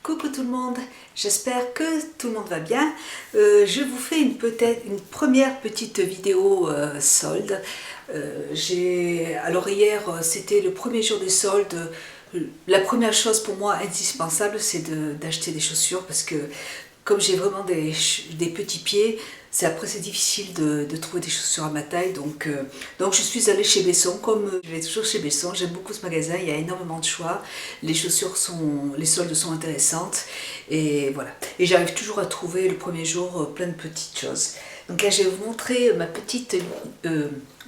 Coucou tout le monde, j'espère que tout le monde va bien. Je vous fais peut-être une première petite vidéo solde. Alors hier c'était le premier jour des soldes. La première chose pour moi indispensable c'est d'acheter des chaussures parce que comme j'ai vraiment des petits pieds, après c'est difficile de trouver des chaussures à ma taille, donc je suis allée chez Besson, comme je vais toujours chez Besson, j'aime beaucoup ce magasin, il y a énormément de choix, les soldes sont intéressantes, et voilà. Et j'arrive toujours à trouver le premier jour plein de petites choses. Donc là je vais vous montrer ma petite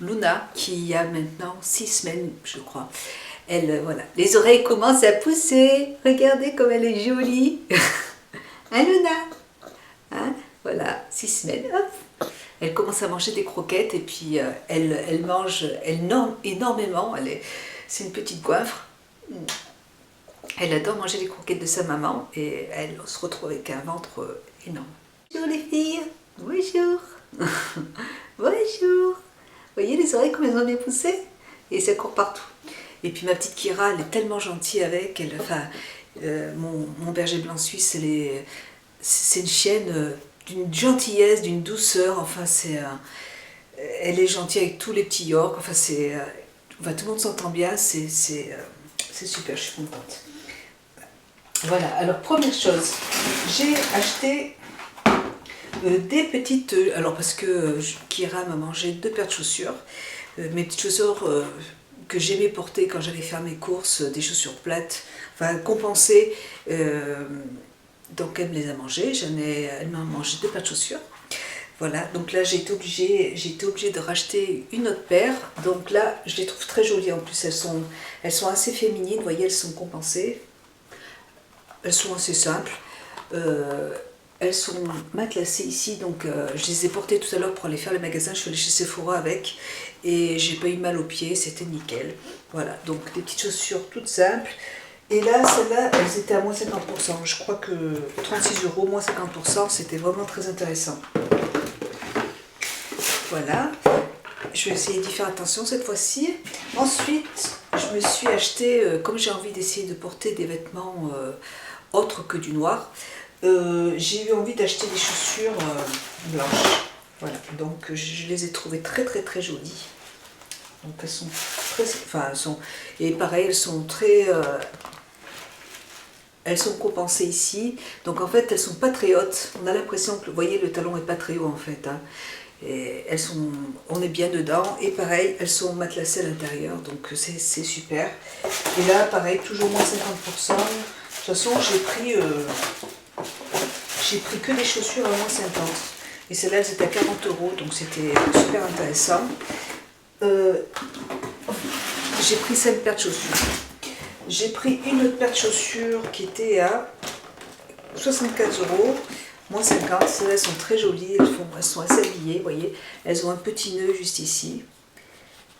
Luna, qui a maintenant 6 semaines je crois. Elle, voilà, les oreilles commencent à pousser, regardez comme elle est jolie. Hein Luna, hein, voilà, 6 semaines, hop. Elle commence à manger des croquettes et puis elle mange énormément, c'est une petite goinfre. Elle adore manger les croquettes de sa maman et elle se retrouve avec un ventre énorme. Bonjour les filles, bonjour. Bonjour. Vous voyez les oreilles comme elles ont bien poussé? Et ça court partout. Et puis ma petite Kira, elle est tellement gentille avec elle, enfin, mon berger blanc suisse, c'est une chienne d'une gentillesse, d'une douceur, enfin elle est gentille avec tous les petits Yorks, enfin tout le monde s'entend bien, c'est super, je suis contente. Voilà, alors première chose, j'ai acheté des petites, alors parce que Kira m'a mangé 2 paires de chaussures, mes petites chaussures que j'aimais porter quand j'allais faire mes courses, des chaussures plates, enfin compensées, donc elle me les a mangées, elle m'a mangé 2 paires de chaussures. Voilà, donc là j'ai été obligée de racheter une autre paire, donc là je les trouve très jolies en plus, elles sont assez féminines, vous voyez, elles sont compensées, elles sont assez simples. Elles sont matelassées ici, donc je les ai portées tout à l'heure pour aller faire les magasins, je suis allée chez Sephora avec et j'ai pas eu mal aux pieds, c'était nickel. Voilà, donc des petites chaussures toutes simples. Et là, celles-là, elles étaient à moins 50%, je crois que 36 €, moins 50%, c'était vraiment très intéressant. Voilà, je vais essayer d'y faire attention cette fois-ci. Ensuite, je me suis acheté, comme j'ai envie d'essayer de porter des vêtements autres que du noir, j'ai eu envie d'acheter des chaussures blanches. Voilà, donc je les ai trouvées très très très jolies. Donc elles sont très, enfin et pareil, elles sont très, elles sont compensées ici. Donc en fait, elles sont pas très hautes. On a l'impression que, vous voyez, le talon est pas très haut en fait. Hein. Et on est bien dedans. Et pareil, elles sont matelassées à l'intérieur, donc c'est super. Et là, pareil, toujours moins 50%. De toute façon, j'ai pris que des chaussures à moins 50. Et celles-là, elles étaient à 40 €, donc c'était super intéressant. J'ai pris 5 paires de chaussures. J'ai pris une autre paire de chaussures qui était à 64 €, moins 50. Celles-là, elles sont très jolies, elles sont assez habillées, vous voyez. Elles ont un petit nœud juste ici.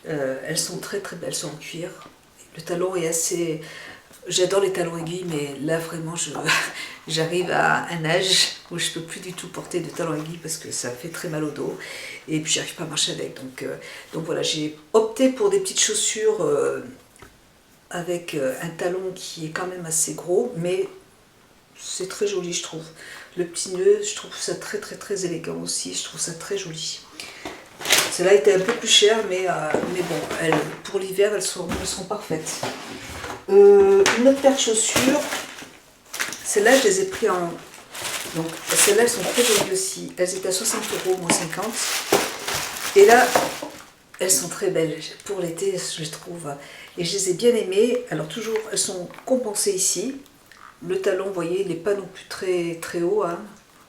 Elles sont très très belles, elles sont en cuir. Le talon est assez... J'adore les talons aiguilles, mais là vraiment j'arrive à un âge où je ne peux plus du tout porter de talons aiguilles parce que ça fait très mal au dos et puis j'arrive pas à marcher avec. Donc voilà, j'ai opté pour des petites chaussures avec un talon qui est quand même assez gros, mais c'est très joli je trouve. Le petit nœud, je trouve ça très très très élégant aussi, je trouve ça très joli. Celle-là était un peu plus chère, mais bon, pour l'hiver elles sont parfaites. Une autre paire de chaussures, celles-là je les ai pris en... Donc celles-là elles sont très jolies aussi, elles étaient à 60 €, moins 50. Et là, elles sont très belles, pour l'été je les trouve, et je les ai bien aimées. Alors toujours, elles sont compensées ici. Le talon, vous voyez, il n'est pas non plus très, très haut, hein.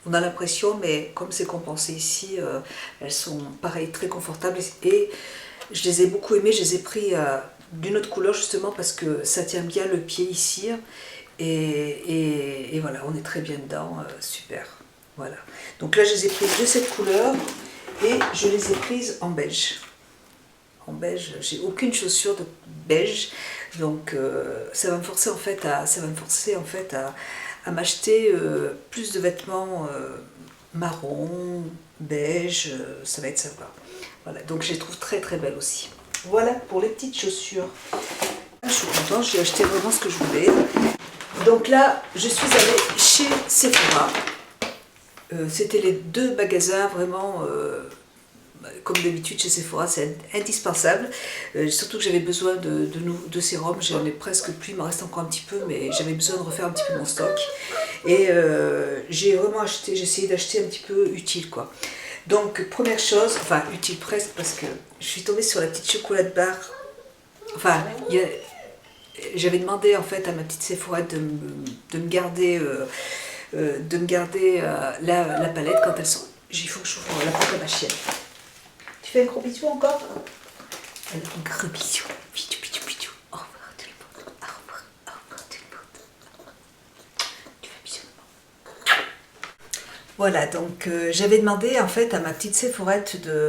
On a l'impression, mais comme c'est compensé ici, elles sont pareil, très confortables. Et je les ai beaucoup aimées, je les ai pris d'une autre couleur justement parce que ça tient bien le pied ici. Et voilà, on est très bien dedans, super. Voilà. Donc là, je les ai prises de cette couleur et je les ai prises en beige. En beige, j'ai aucune chaussure de beige, donc ça va me forcer en fait à m'acheter plus de vêtements marron, beige, ça va être sympa. Voilà, donc je les trouve très très belles aussi. Voilà pour les petites chaussures. Je suis contente, j'ai acheté vraiment ce que je voulais. Donc là, je suis allée chez Sephora. C'était les deux magasins vraiment, comme d'habitude chez Sephora, c'est indispensable. Surtout que j'avais besoin de sérum, j'en ai presque plus, il m'en reste encore un petit peu, mais j'avais besoin de refaire un petit peu mon stock. Et j'ai vraiment acheté, j'ai essayé d'acheter un petit peu utile quoi. Donc première chose, enfin utile presque parce que je suis tombée sur la petite chocolat barre. Enfin, j'avais demandé en fait à ma petite Sephora de me garder, la palette quand elle sort. Il faut que j'ouvre la porte à ma chienne. Tu fais un gros bisou encore? Un gros bisou. Bisou, bisou, bisou. Au revoir tout le monde. Au revoir, au revoir tout le monde. Tu fais bisou. Voilà, donc j'avais demandé en fait à ma petite Sephorette de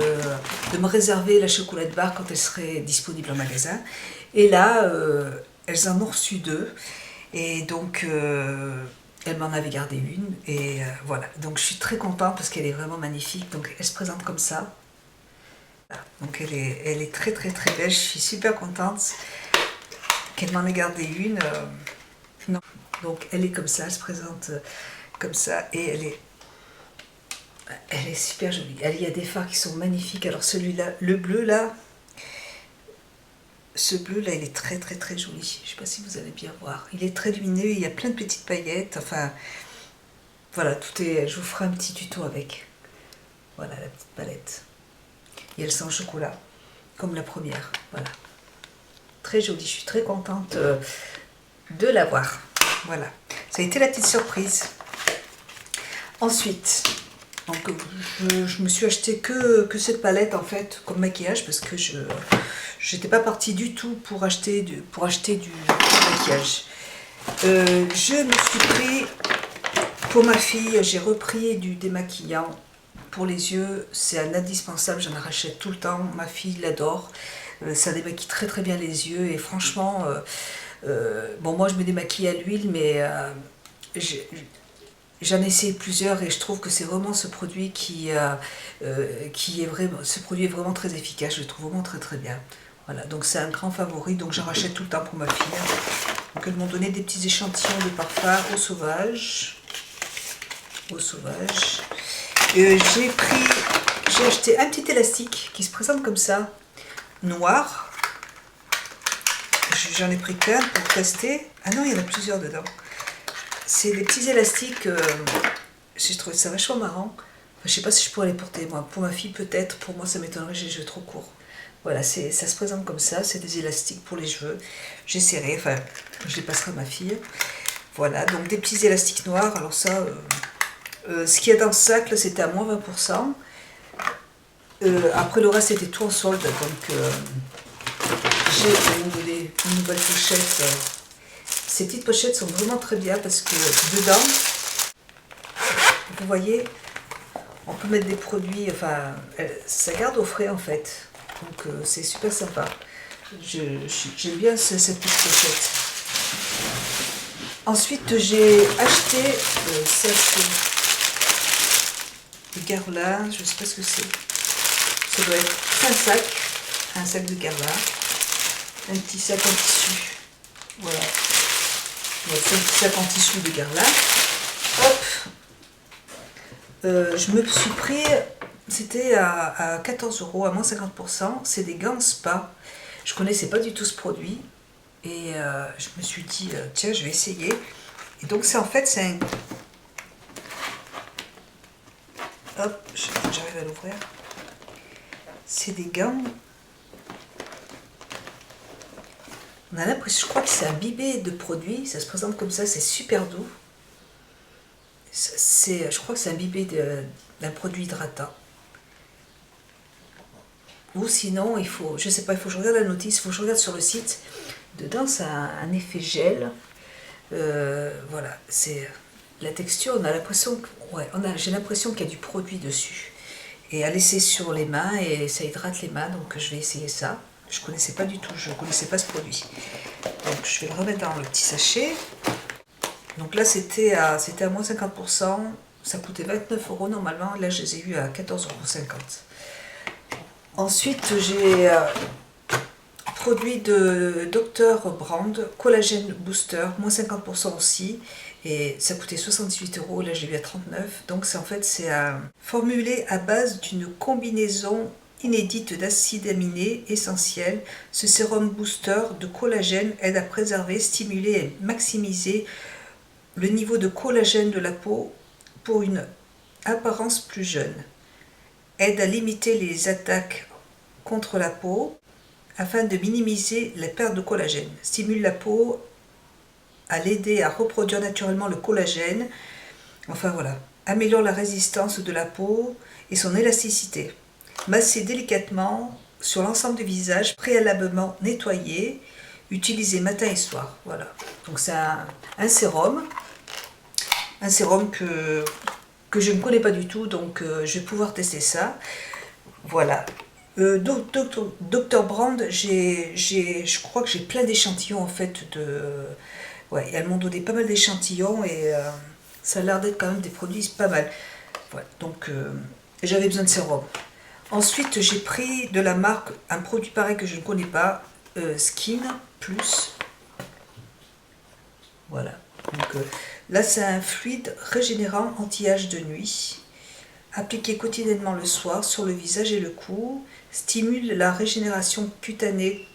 me réserver la chocolate barre quand elle serait disponible en magasin. Et là, elles en ont reçu deux. Et donc, elle m'en avait gardé une. Et voilà, donc je suis très contente parce qu'elle est vraiment magnifique. Donc elle se présente comme ça. Donc elle est très très très belle. Je suis super contente qu'elle m'en ait gardé une. Non. Donc elle est comme ça, elle se présente comme ça. Et elle est super jolie. Il y a des fards qui sont magnifiques. Alors celui-là, le bleu là, ce bleu là, il est très très très joli. Je ne sais pas si vous allez bien voir. Il est très lumineux, il y a plein de petites paillettes. Enfin, voilà, tout est. Je vous ferai un petit tuto avec. Voilà la petite palette. Et elle sent le chocolat, comme la première. Voilà. Très jolie. Je suis très contente de l'avoir. Voilà. Ça a été la petite surprise. Ensuite. Donc, je me suis acheté que cette palette en fait comme maquillage parce que je n'étais pas partie du tout pour acheter du maquillage. Je me suis pris pour ma fille, j'ai repris du démaquillant pour les yeux. C'est un indispensable, j'en rachète tout le temps. Ma fille l'adore. Ça démaquille très très bien les yeux et franchement, bon moi je me démaquille à l'huile mais j'en ai essayé plusieurs et je trouve que c'est vraiment ce produit qui est vraiment, ce produit est vraiment très efficace, je le trouve vraiment très très bien. Voilà, donc c'est un grand favori, donc j'en rachète tout le temps pour ma fille. Donc elles m'ont donné des petits échantillons de parfum au sauvage. Au sauvage. J'ai acheté un petit élastique qui se présente comme ça, noir. J'en ai pris qu'un pour tester. Ah non, il y en a plusieurs dedans. C'est des petits élastiques, j'ai trouvé ça vachement marrant. Enfin, je ne sais pas si je pourrais les porter, moi. Pour ma fille, peut-être. Pour moi, ça m'étonnerait, j'ai les cheveux trop courts. Voilà, ça se présente comme ça. C'est des élastiques pour les cheveux. J'essaierai, enfin, je les passerai à ma fille. Voilà, donc des petits élastiques noirs. Alors ça, ce qu'il y a dans ce sac, là, c'était à moins 20%. Après, le reste, c'était tout en solde. Donc, j'ai une nouvelle pochette. Ces petites pochettes sont vraiment très bien parce que dedans, vous voyez, on peut mettre des produits, enfin, ça garde au frais en fait. Donc c'est super sympa. J'aime bien cette petite pochette. Ensuite, j'ai acheté de Guerlain, je ne sais pas ce que c'est. Ça doit être un sac de Guerlain, un petit sac en tissu. Voilà. C'est un petit sac en tissu de Guerlain. Hop. Je me suis pris, c'était à 14 €, à moins 50%. C'est des gants spa. Je connaissais pas du tout ce produit. Et je me suis dit, tiens, je vais essayer. Et donc, c'est en fait, c'est un... Hop, j'arrive à l'ouvrir. C'est des gants. On a l'impression, je crois que c'est imbibé de produits, ça se présente comme ça, c'est super doux. Je crois que c'est imbibé d'un produit hydratant. Ou sinon, il faut, je sais pas, il faut que je regarde la notice, il faut que je regarde sur le site. Dedans, ça a un effet gel. Voilà, c'est la texture, on a l'impression que, ouais, j'ai l'impression qu'il y a du produit dessus. Et à laisser sur les mains, et ça hydrate les mains, donc je vais essayer ça. Je ne connaissais pas du tout, je ne connaissais pas ce produit. Donc je vais le remettre dans le petit sachet. Donc là c'était à moins 50%, ça coûtait 29 € normalement, là je les ai eu à 14,50 €. Ensuite j'ai Produit de Dr Brand, collagène booster, moins 50% aussi. Et ça coûtait 78 €, là j'ai vu à 39. Donc en fait c'est formulé à base d'une combinaison inédite d'acides aminés essentiels. Ce sérum booster de collagène aide à préserver, stimuler et maximiser le niveau de collagène de la peau pour une apparence plus jeune. Aide à limiter les attaques contre la peau afin de minimiser la perte de collagène. Stimule la peau à l'aider à reproduire naturellement le collagène. Enfin voilà. Améliore la résistance de la peau et son élasticité. Massez délicatement sur l'ensemble du visage, préalablement nettoyé. Utilisez matin et soir. Voilà. Donc c'est un sérum. Un sérum que je ne connais pas du tout, donc je vais pouvoir tester ça. Voilà. Dr Brand, je crois que j'ai plein d'échantillons en fait de... Ouais, elles m'ont donné pas mal d'échantillons et ça a l'air d'être quand même des produits pas mal. Voilà, donc j'avais besoin de sérum. Ensuite, j'ai pris de la marque un produit pareil que je ne connais pas, Skin Plus. Voilà. Donc là, c'est un fluide régénérant anti-âge de nuit. Appliqué quotidiennement le soir sur le visage et le cou, stimule la régénération cutanée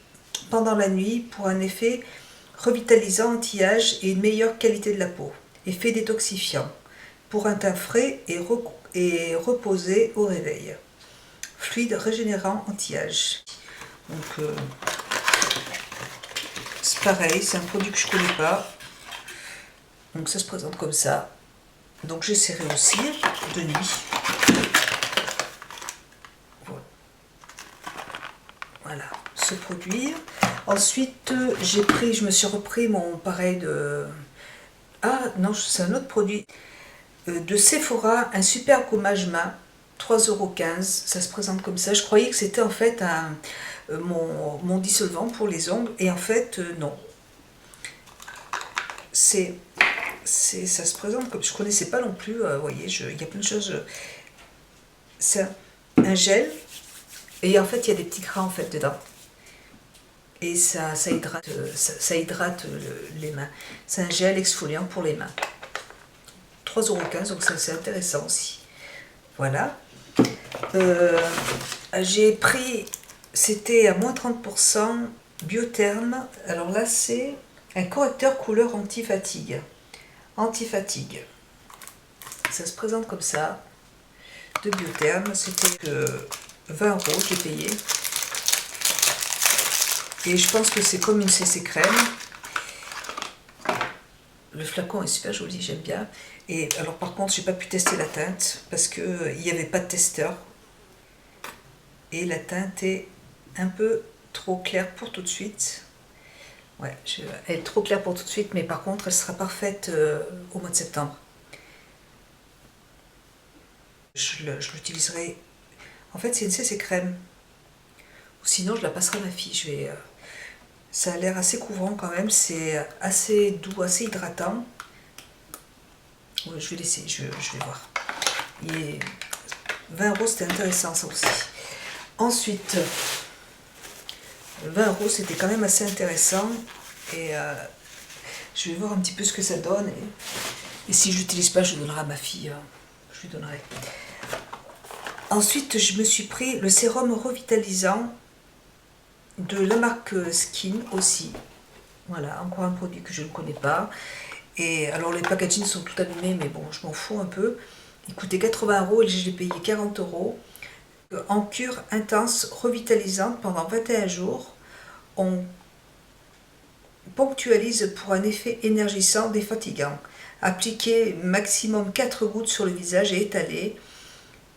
pendant la nuit pour un effet revitalisant anti-âge et une meilleure qualité de la peau. Effet détoxifiant pour un teint frais et reposé au réveil. Fluide régénérant anti-âge. Donc c'est pareil, c'est un produit que je ne connais pas. Donc ça se présente comme ça. Donc j'essaierai aussi de nuit. Voilà, ce produit. Ensuite, je me suis repris mon pareil de... Ah non, c'est un autre produit. De Sephora, un super gommage main, 3,15 €. Ça se présente comme ça. Je croyais que c'était en fait mon dissolvant pour les ongles. Et en fait, non. Ça se présente comme... Je ne connaissais pas non plus. Vous voyez, il y a plein de choses. C'est un gel. Et en fait, il y a des petits gras en fait dedans. Et ça hydrate les mains. C'est un gel exfoliant pour les mains. 3,15 €, donc ça c'est intéressant aussi. Voilà. J'ai pris, c'était à moins 30%, Biotherme. Alors là, c'est un correcteur couleur anti-fatigue. Anti-fatigue. Ça se présente comme ça. De Biotherme, c'était que 20 € j'ai payé. Et je pense que c'est comme une CC crème. Le flacon est super joli, j'aime bien. Et alors par contre, j'ai pas pu tester la teinte parce qu'il n'y avait pas de testeur. Et la teinte est un peu trop claire pour tout de suite. Ouais, elle est trop claire pour tout de suite, mais par contre, elle sera parfaite au mois de septembre. Je l'utiliserai. En fait, c'est une CC crème. Sinon, je la passerai à ma fille. Ça a l'air assez couvrant quand même. C'est assez doux, assez hydratant. Ouais, je vais laisser, je vais voir. Et 20 €, c'était intéressant ça aussi. Ensuite, 20 € c'était quand même assez intéressant. Et je vais voir un petit peu ce que ça donne. Et si je n'utilise pas, je le donnerai à ma fille. Je lui donnerai. Ensuite, je me suis pris le sérum revitalisant de la marque Skin aussi. Voilà, encore un produit que je ne connais pas. Et alors les packagings sont tout abîmés, mais bon, je m'en fous un peu. Il coûtait 80 € et je l'ai payé 40 €. En cure intense revitalisante pendant 21 jours. On ponctualise pour un effet énergisant défatigant. Appliquez maximum 4 gouttes sur le visage et étalez.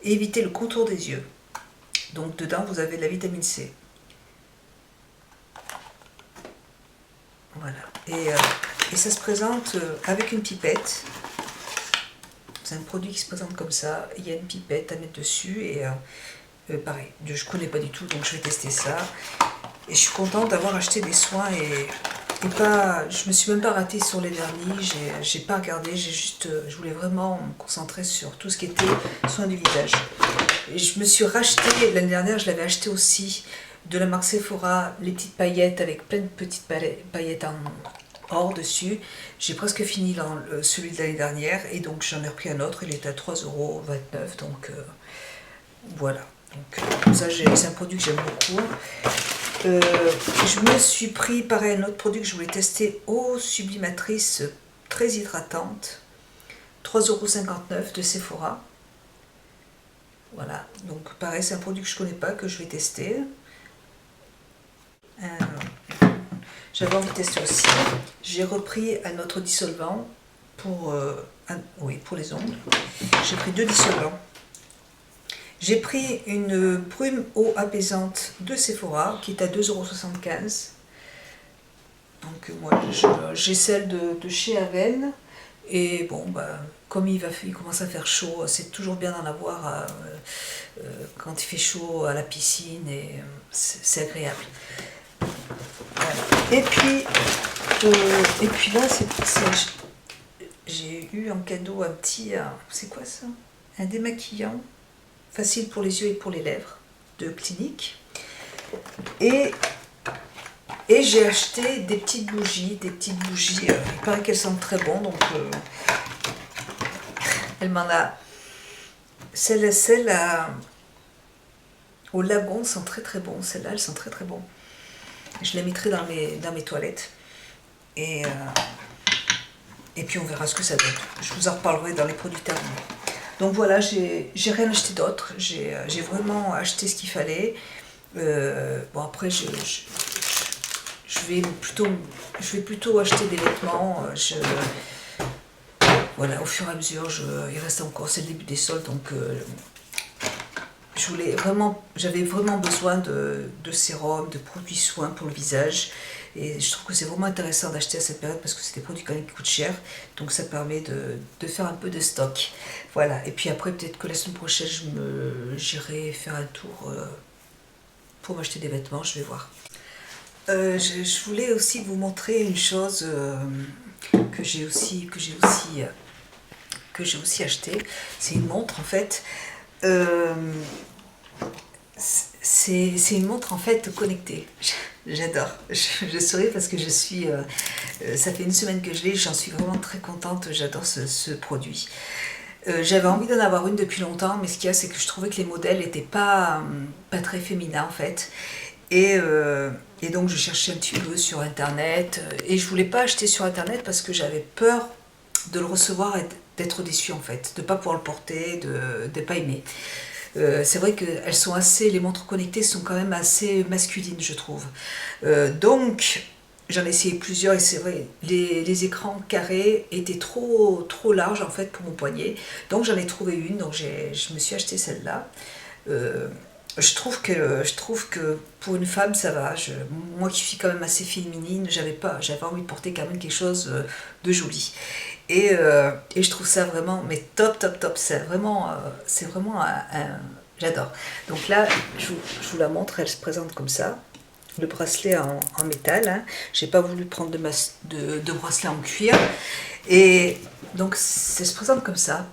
Évitez le contour des yeux. Donc dedans, vous avez de la vitamine C. Voilà. Et ça se présente avec une pipette. C'est un produit qui se présente comme ça. Il y a une pipette à mettre dessus et pareil, je ne connais pas du tout, donc je vais tester ça. Et je suis contente d'avoir acheté des soins et pas, je me suis même pas ratée sur les vernis. J'ai pas regardé, je voulais vraiment me concentrer sur tout ce qui était soins du visage. Et je me suis racheté l'année dernière, je l'avais acheté aussi de la marque Sephora, les petites paillettes avec plein de petites paillettes en or dessus. J'ai presque fini celui de l'année dernière et donc j'en ai repris un autre, il était à 3,29 €, donc voilà. Donc ça, c'est un produit que j'aime beaucoup. Je me suis pris pareil un autre produit que je voulais tester, eau sublimatrice très hydratante, 3,59 € de Sephora. Voilà, donc pareil, c'est un produit que je ne connais pas, que je vais tester. J'avais envie de tester aussi. J'ai repris un autre dissolvant pour les ongles. J'ai pris 2 dissolvants. J'ai pris une brume eau apaisante de Sephora qui est à 2,75 €. Donc moi j'ai celle de chez Aven. Et bon, comme il commence à faire chaud, c'est toujours bien d'en avoir quand il fait chaud à la piscine et c'est agréable. Voilà. Et puis là, j'ai eu en cadeau un petit, c'est quoi ça? Un démaquillant facile pour les yeux et pour les lèvres de Clinique. Et j'ai acheté des petites bougies, il paraît qu'elles sentent très bon, donc elle m'en a, celle au lagon sent très très bon, celle-là elle sent très très bon. Je la mettrai dans mes toilettes et puis on verra ce que ça donne. Je vous en reparlerai dans les produits terminés. Donc voilà, j'ai rien acheté d'autre, j'ai vraiment acheté ce qu'il fallait. Bon après je vais plutôt acheter des vêtements. Voilà, au fur et à mesure, il reste encore, c'est le début des soldes, donc j'avais vraiment besoin de sérum, de produits soins pour le visage. Et je trouve que c'est vraiment intéressant d'acheter à cette période parce que c'est des produits quand même qui coûtent cher. Donc ça permet de faire un peu de stock. Voilà, et puis après peut-être que la semaine prochaine, j'irai faire un tour pour m'acheter des vêtements, je vais voir. Je voulais aussi vous montrer une chose que j'ai aussi acheté. C'est une montre en fait. C'est une montre en fait connectée. J'adore. Je souris parce que ça fait une semaine que je l'ai, j'en suis vraiment très contente. J'adore ce produit. J'avais envie d'en avoir une depuis longtemps, mais ce qu'il y a, c'est que je trouvais que les modèles n'étaient pas très féminins en fait. Et donc je cherchais un petit peu sur internet et je voulais pas acheter sur internet parce que j'avais peur de le recevoir et d'être déçue en fait, de pas pouvoir le porter, de pas aimer. C'est vrai que les montres connectées sont quand même assez masculines, je trouve. Donc j'en ai essayé plusieurs et c'est vrai, les écrans carrés étaient trop larges en fait pour mon poignet. Donc j'en ai trouvé une, donc je me suis acheté celle-là. Je trouve que pour une femme ça va. Moi qui suis quand même assez féminine, j'avais envie de porter quand même quelque chose de joli. Et je trouve ça vraiment top. C'est vraiment j'adore. Donc là, je vous la montre, elle se présente comme ça. Le bracelet en métal. Hein. J'ai pas voulu prendre de bracelet en cuir. Et donc ça se présente comme ça.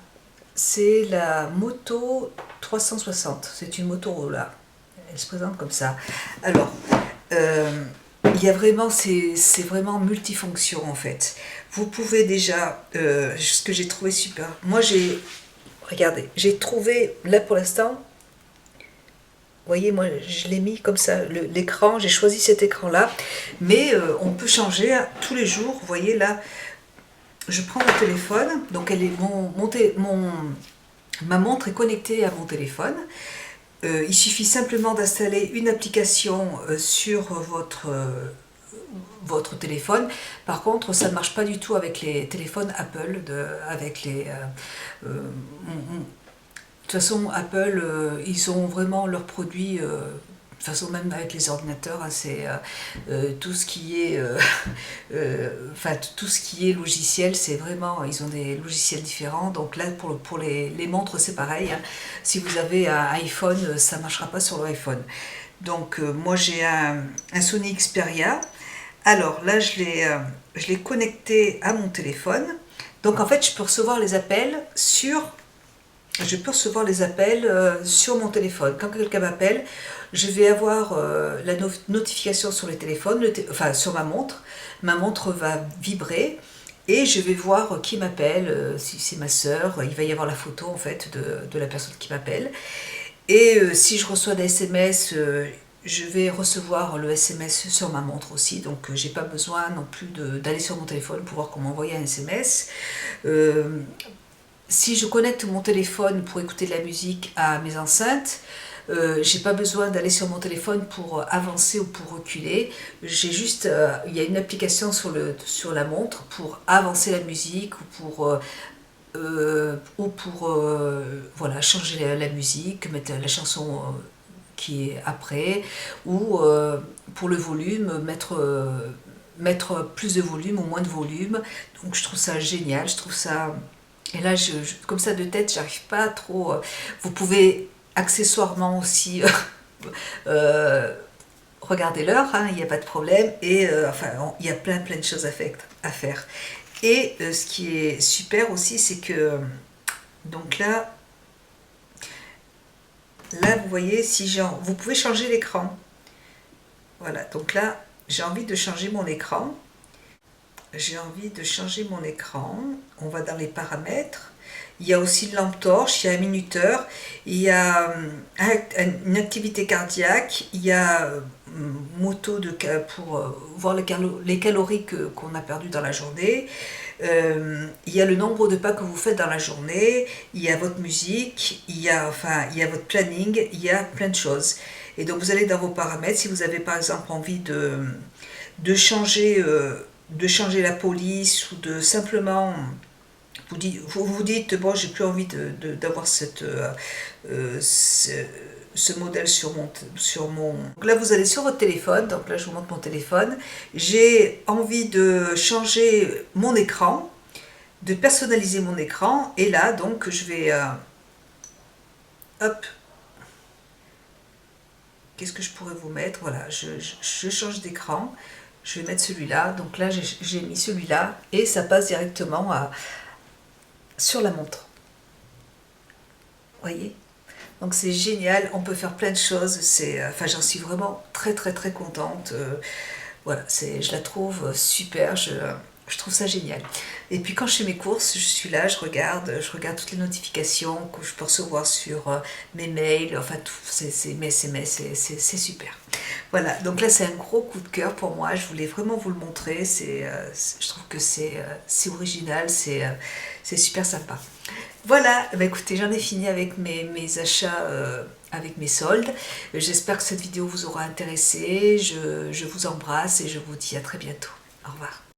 C'est la Moto 360. C'est une Motorola. Elle se présente comme ça. Alors, il y a vraiment, c'est vraiment multifonction en fait. Vous pouvez déjà, ce que j'ai trouvé super. Moi regardez, j'ai trouvé, là pour l'instant, vous voyez, moi je l'ai mis comme ça, l'écran, j'ai choisi cet écran-là. Mais on peut changer tous les jours, vous voyez là. Je prends mon téléphone, donc ma montre est connectée à mon téléphone. Il suffit simplement d'installer une application sur votre téléphone. Par contre, ça ne marche pas du tout avec les téléphones Apple. De toute façon, Apple, ils ont vraiment leurs produits. De toute façon, même avec les ordinateurs, hein, c'est tout ce qui est tout ce qui est logiciel, c'est vraiment, ils ont des logiciels différents. Donc là, pour les montres, c'est pareil. Hein. Si vous avez un iPhone, ça ne marchera pas sur l'iPhone. Donc moi, j'ai un Sony Xperia. Alors là, je l'ai connecté à mon téléphone. Donc en fait, je peux recevoir les appels sur je peux recevoir les appels sur mon téléphone. Quand quelqu'un m'appelle, je vais avoir la notification sur le téléphone, enfin sur ma montre. Ma montre va vibrer et je vais voir qui m'appelle. Si c'est ma sœur, il va y avoir la photo en fait de la personne qui m'appelle. Et si je reçois des SMS, je vais recevoir le SMS sur ma montre aussi, donc j'ai pas besoin non plus d'aller sur mon téléphone pour voir comment envoyer un SMS. Si je connecte mon téléphone pour écouter de la musique à mes enceintes, j'ai pas besoin d'aller sur mon téléphone pour avancer ou pour reculer. J'ai juste, il y a une application sur la montre pour avancer la musique ou pour voilà, changer la musique, mettre la chanson qui est après, ou pour le volume, mettre plus de volume ou moins de volume. Donc je trouve ça génial, je trouve ça... Et là, comme ça de tête, j'arrive pas trop... Vous pouvez accessoirement aussi regarder l'heure, hein, il n'y a pas de problème, et enfin, il y a plein de choses à faire. Et ce qui est super aussi, c'est que, donc là, vous voyez, si vous pouvez changer l'écran. Voilà, donc là, j'ai envie de changer mon écran. On va dans les paramètres. Il y a aussi une lampe torche, il y a un minuteur, il y a une activité cardiaque, il y a moto pour voir les calories qu'on a perdues dans la journée. Il y a le nombre de pas que vous faites dans la journée, il y a votre musique, il y a votre planning, il y a plein de choses. Et donc vous allez dans vos paramètres, si vous avez par exemple envie de changer la police ou de simplement vous dites bon, j'ai plus envie d'avoir ce modèle sur mon... Donc là vous allez sur votre téléphone, donc là je vous montre mon téléphone, j'ai envie de changer mon écran, de personnaliser mon écran, et là donc je vais hop, qu'est-ce que je pourrais vous mettre, voilà, je change d'écran, je vais mettre celui-là, donc là j'ai mis celui-là et ça passe directement sur la montre, voyez. Donc c'est génial, on peut faire plein de choses, enfin j'en suis vraiment très contente, voilà, je la trouve super, je trouve ça génial. Et puis quand je fais mes courses, je suis là, je regarde toutes les notifications que je peux recevoir sur mes mails, enfin tout, mes SMS, c'est super. Voilà, donc là c'est un gros coup de cœur pour moi, je voulais vraiment vous le montrer, je trouve que c'est original, c'est super sympa. Voilà, bah écoutez, j'en ai fini avec mes achats, avec mes soldes. J'espère que cette vidéo vous aura intéressé, je vous embrasse et je vous dis à très bientôt. Au revoir.